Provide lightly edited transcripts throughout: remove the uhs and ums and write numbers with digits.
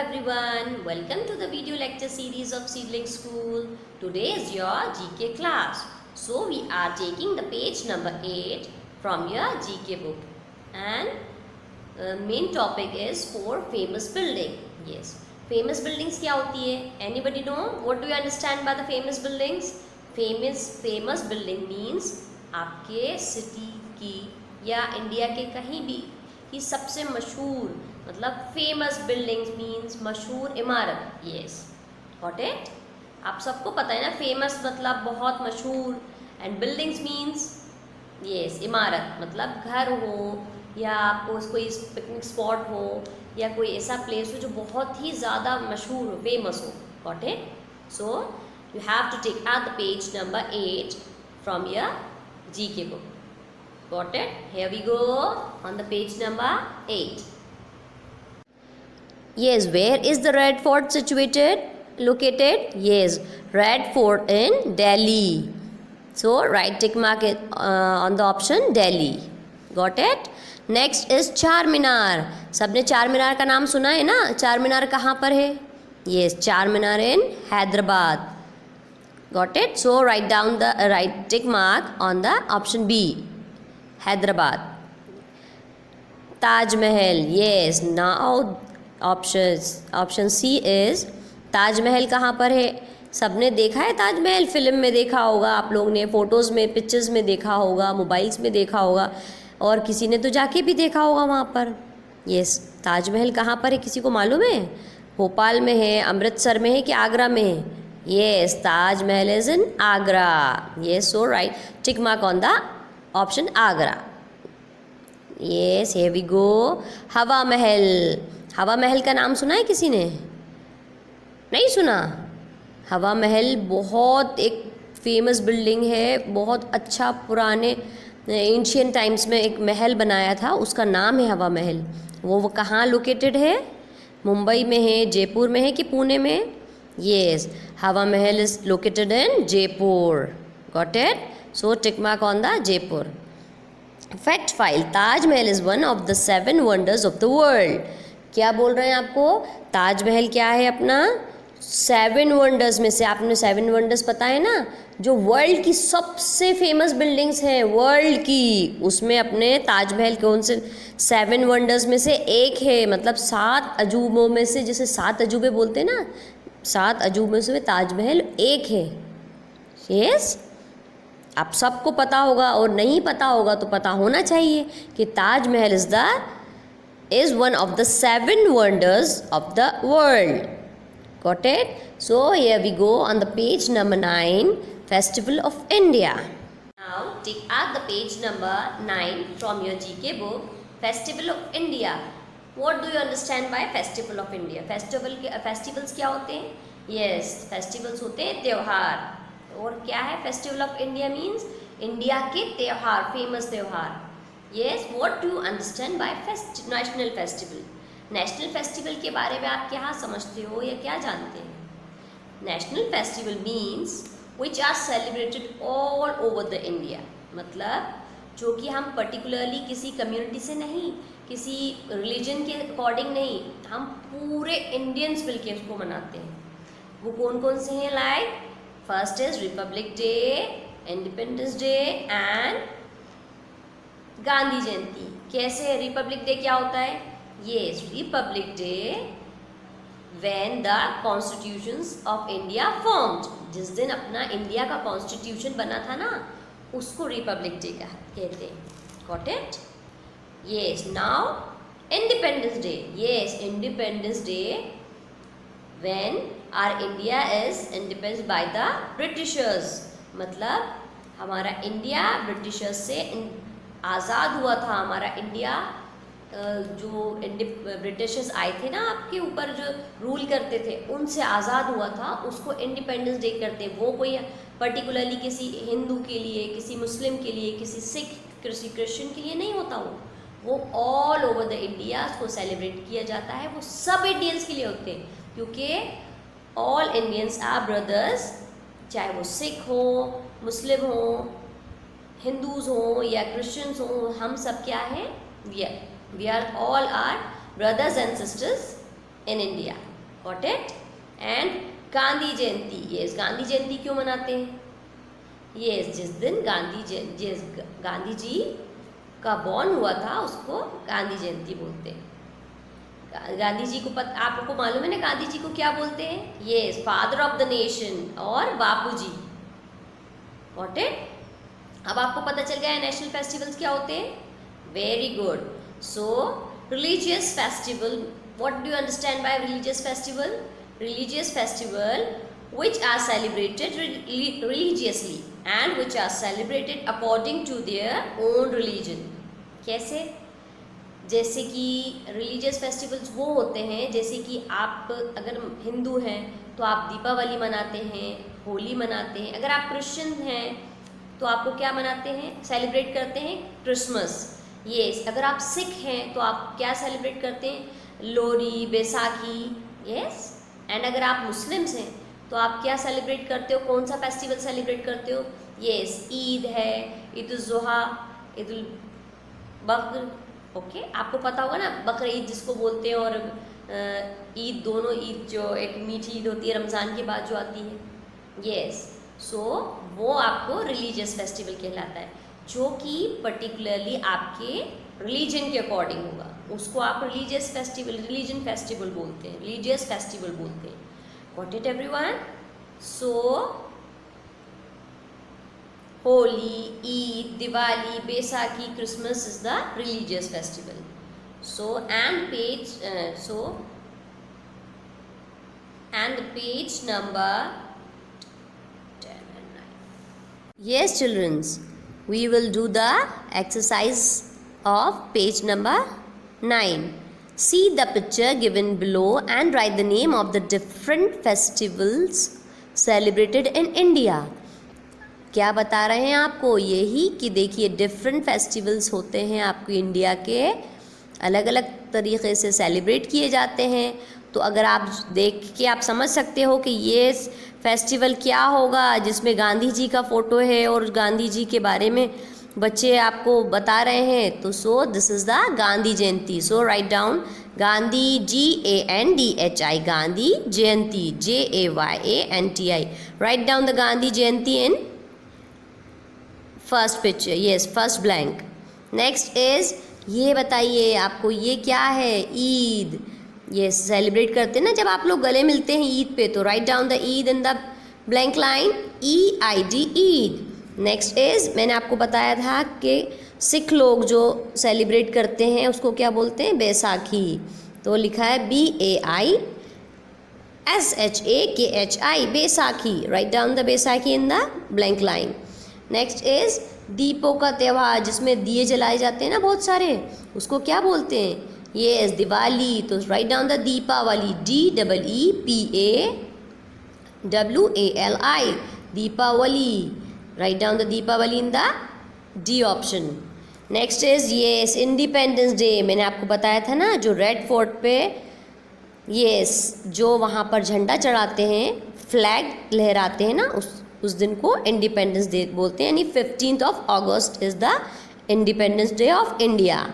everyone, welcome to the video lecture series of Seedling School. Today is your GK class. So we are taking the page number 8 from your GK book and main topic is for famous building. Yes, famous buildings क्या होती है? Anybody know? What do you understand by the famous buildings? Famous building means आपके city की या India के कहीं भी की सबसे मशहूर मतलब फेमस बिल्डिंग्स मीन्स मशहूर इमारत. Yes got it. आप सबको पता है ना फेमस मतलब बहुत मशहूर एंड बिल्डिंग्स मीन्स यस इमारत मतलब घर हो या आपको कोई पिकनिक स्पॉट हो या कोई ऐसा प्लेस हो जो बहुत ही ज़्यादा मशहूर हो फेमस हो. Got it. So you have to take out the page number 8 from your GK book. Got it? Here we go on the page number 8. Yes, where is the Red Fort located? Yes, Red Fort in Delhi. So right tick mark it on the option Delhi. Got it? Next is चार मीनार. सबने चार मीनार का नाम सुना है ना? चार मीनार कहाँ पर है? Yes, चार मीनार in Hyderabad. Got it? So write down the right tick mark on the option B. Hyderabad. Taj Mahal. Yes. Now option C is Taj Mahal कहाँ पर है? सबने देखा है ताज महल. फिल्म में देखा होगा आप लोग ने, फ़ोटोज़ में, पिक्चर्स में देखा होगा, मोबाइल्स में देखा होगा और किसी ने तो जाके भी देखा होगा वहाँ पर. यस, ताज महल कहाँ पर है किसी को मालूम है? भोपाल में है, अमृतसर में है कि आगरा में है? Yes, Taj Mahal is in Agra. Yes, so right tick mark on the option Agra. Yes, here we go. Hawa Mahal. हवा महल का नाम सुना है किसी ने? नहीं सुना? हवा महल बहुत एक फेमस बिल्डिंग है. बहुत अच्छा पुराने एंशियंट टाइम्स में एक महल बनाया था, उसका नाम है हवा महल. वो कहाँ लोकेटेड है? मुंबई में है, जयपुर में है कि पुणे में? यस, हवा महल is located in Jaipur. Got it? So tick mark on the Jaipur. Fact file. Taj Mahal is one of the 7 wonders of the world. क्या बोल रहे हैं आपको? ताज महल क्या है अपना 7 वंडर्स में से. आपने 7 वंडर्स पता है ना, जो वर्ल्ड की सबसे फेमस बिल्डिंग्स हैं वर्ल्ड की, उसमें अपने ताज महल कौन से 7 वंडर्स में से एक है. मतलब 7 अजूबों में से, जैसे 7 अजूबे बोलते हैं ना, 7 अजूबों से ताज महल एक है. यस, आप सबको पता होगा और नहीं पता होगा तो पता होना चाहिए कि Taj Mahal is one of the 7 wonders of the world. Got it? So here we go on the page number 9, festival of India. Now take out the page number 9 from your GK book. Festival of India. What do you understand by festival of India? Festivals क्या होते हैं? Yes, festivals होते हैं त्यौहार. और क्या है festival of India means? India के त्यौहार, फेमस त्यौहार. Yes, what do you understand bye national festival? National festival के बारे में आप क्या समझते हो या क्या जानते हैं? National festival means which are celebrated all over the India. मतलब जो कि हम पर्टिकुलरली किसी कम्युनिटी से नहीं, किसी रिलीजन के अकॉर्डिंग नहीं, हम पूरे इंडियंस मिलके उसको मनाते हैं. वो कौन कौन से हैं? Like first is Republic Day, Independence Day and Gandhi Jayanti. कैसे रिपब्लिक डे क्या होता है? Yes, Republic Day when the constitutions of India formed. जिस दिन अपना इंडिया का कॉन्स्टिट्यूशन बना था ना, उसको रिपब्लिक डे कहते हैं. Got it? Yes. Now independence day. Yes, independence day when R India is independence by the Britishers. मतलब हमारा इंडिया ब्रिटिशर्स से आज़ाद हुआ था. हमारा इंडिया जो ब्रिटिशर्स आए थे ना आपके ऊपर जो रूल करते थे, उनसे आज़ाद हुआ था, उसको इंडिपेंडेंस डे करते हैं. वो कोई पर्टिकुलरली किसी हिंदू के लिए, किसी मुस्लिम के लिए, किसी सिख, किसी क्रिश्चियन के लिए नहीं होता. वो ऑल ओवर द इंडिया को सेलिब्रेट किया जाता है. वो सब इंडियंस के लिए होते हैं क्योंकि ऑल इंडियंस आर ब्रदर्स. चाहे वो सिख हो, मुस्लिम हो, हिंदूज हो या क्रिश्चियंस हो, हम सब क्या हैं? We are all are brothers and sisters in India. Got it? And Gandhi Jayanti, yes, Gandhi Jayanti क्यों मनाते हैं? यस, जिस दिन गांधी जी का बॉर्न हुआ था उसको गांधी जयंती बोलते हैं। गांधी जी को आपको मालूम है ना गांधी जी को क्या बोलते हैं? Yes, father of the nation और बापू जी, गॉट इट? अब आपको पता चल गया है नेशनल फेस्टिवल्स क्या होते हैं? Very good. So religious festival, what do you understand bye religious festival? Religious festival which are celebrated religiously and which are celebrated according to their own religion. कैसे? जैसे कि religious festivals वो होते हैं, जैसे कि आप अगर हिंदू हैं तो आप दीपावली मनाते हैं, होली मनाते हैं। अगर आप क्रिश्चियन हैं तो आपको क्या मनाते हैं? सेलिब्रेट करते हैं क्रिसमस। यस, अगर आप सिख हैं तो आप क्या सेलिब्रेट करते हैं? लोहड़ी, बैसाखी। यस, एंड अगर आप मुस्लिम्स हैं तो आप क्या सेलिब्रेट करते हो? कौन सा फेस्टिवल सेलिब्रेट करते हो? यस, ईद है, ईद उल जुहा, ईद उल बकर। ओके, आपको पता होगा ना बकर ईद जिसको बोलते हैं, और ईद, दोनों ईद जो एक मीठी ईद होती है रमज़ान के बाद जो आती है। यस, सो वो आपको रिलीजियस फेस्टिवल कहलाता है, जो कि पर्टिकुलरली आपके रिलीजन के अकॉर्डिंग होगा, उसको आप रिलीजियस फेस्टिवल, रिलीजन फेस्टिवल बोलते हैं, रिलीजियस फेस्टिवल बोलते हैं। Got it everyone? So Holi, Eid, Diwali, Baisakhi, Christmas is the religious festival. So and the page number 10 and 9. Yes, children, we will do the exercise of page number 9. See the picture given below and write the name of the different festivals celebrated in India. क्या बता रहे हैं आपको? यही कि देखिए different festivals होते हैं आपके इंडिया के, अलग अलग तरीक़े से सेलिब्रेट किए जाते हैं. तो अगर आप देख के आप समझ सकते हो कि ये फेस्टिवल क्या होगा जिसमें गांधी जी का फ़ोटो है और गांधी जी के बारे में बच्चे आपको बता रहे हैं. तो so this is the Gandhi Jayanti. So write down Gandhi, GANDHI, Gandhi Jayanti, JAYANTI. Right down the Gandhi Jayanti in first picture. Yes, first blank. Next is, ये बताइए आपको ये क्या है? ईद. ये सेलिब्रेट करते हैं ना जब आप लोग गले मिलते हैं ईद पे. तो right down the Eid in the blank line, EID, Eid. Next is, मैंने आपको बताया था कि सिख लोग जो सेलिब्रेट करते हैं उसको क्या बोलते हैं? बैसाखी. तो लिखा है BAISHAKHI, Baisakhi. Right down the Baisakhi in the blank line. Next is दीपों का त्यौहार, जिसमें दिए जलाए जाते हैं ना बहुत सारे, उसको क्या बोलते हैं? ये दिवाली. तो right down the Deepawali, DEEPAWALI, Deepawali. Right down the Deepawali in the D option. Next is yes independence day. मैंने आपको बताया था ना जो रेड फोर्ट पे येस जो वहाँ पर झंडा चढ़ाते हैं, फ्लैग लहराते हैं ना, उस दिन को इंडिपेंडेंस डे बोलते हैं. यानी 15th of August is the Independence Day of India.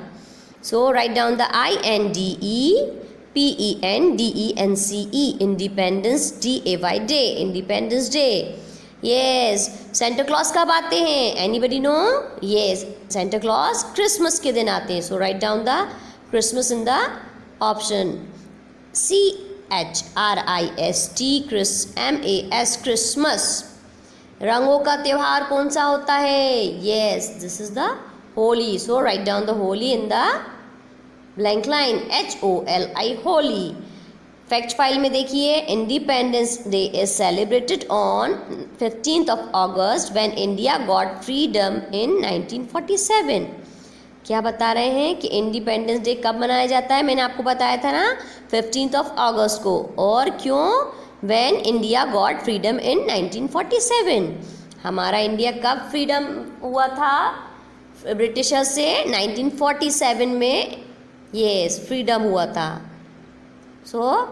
So write down the INDEPENDENCE, Independence DAY, Day, Independence Day. Yes, Santa Claus कब आते हैं? Anybody know? Yes, Santa Claus Christmas के दिन आते हैं. So write down the Christmas in the option. CHRIST, MAS, Christmas. रंगों का त्यौहार कौन सा होता है? Yes, this is the Holi. So write down the Holi in the blank line, HOLI, Holi. Fact file में देखिए, independence day is celebrated on 15th of August when India got freedom इन 1947. क्या बता रहे हैं कि इंडिपेंडेंस डे कब मनाया जाता है? मैंने आपको बताया था ना 15th of August को. और क्यों? व्हेन इंडिया गॉट फ्रीडम इन 1947. हमारा इंडिया कब फ्रीडम हुआ था ब्रिटिशर से? 1947 में येस फ्रीडम हुआ था. So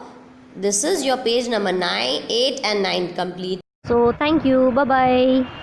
this is your page number 9, 8 and 9 complete. So thank you. Bye bye.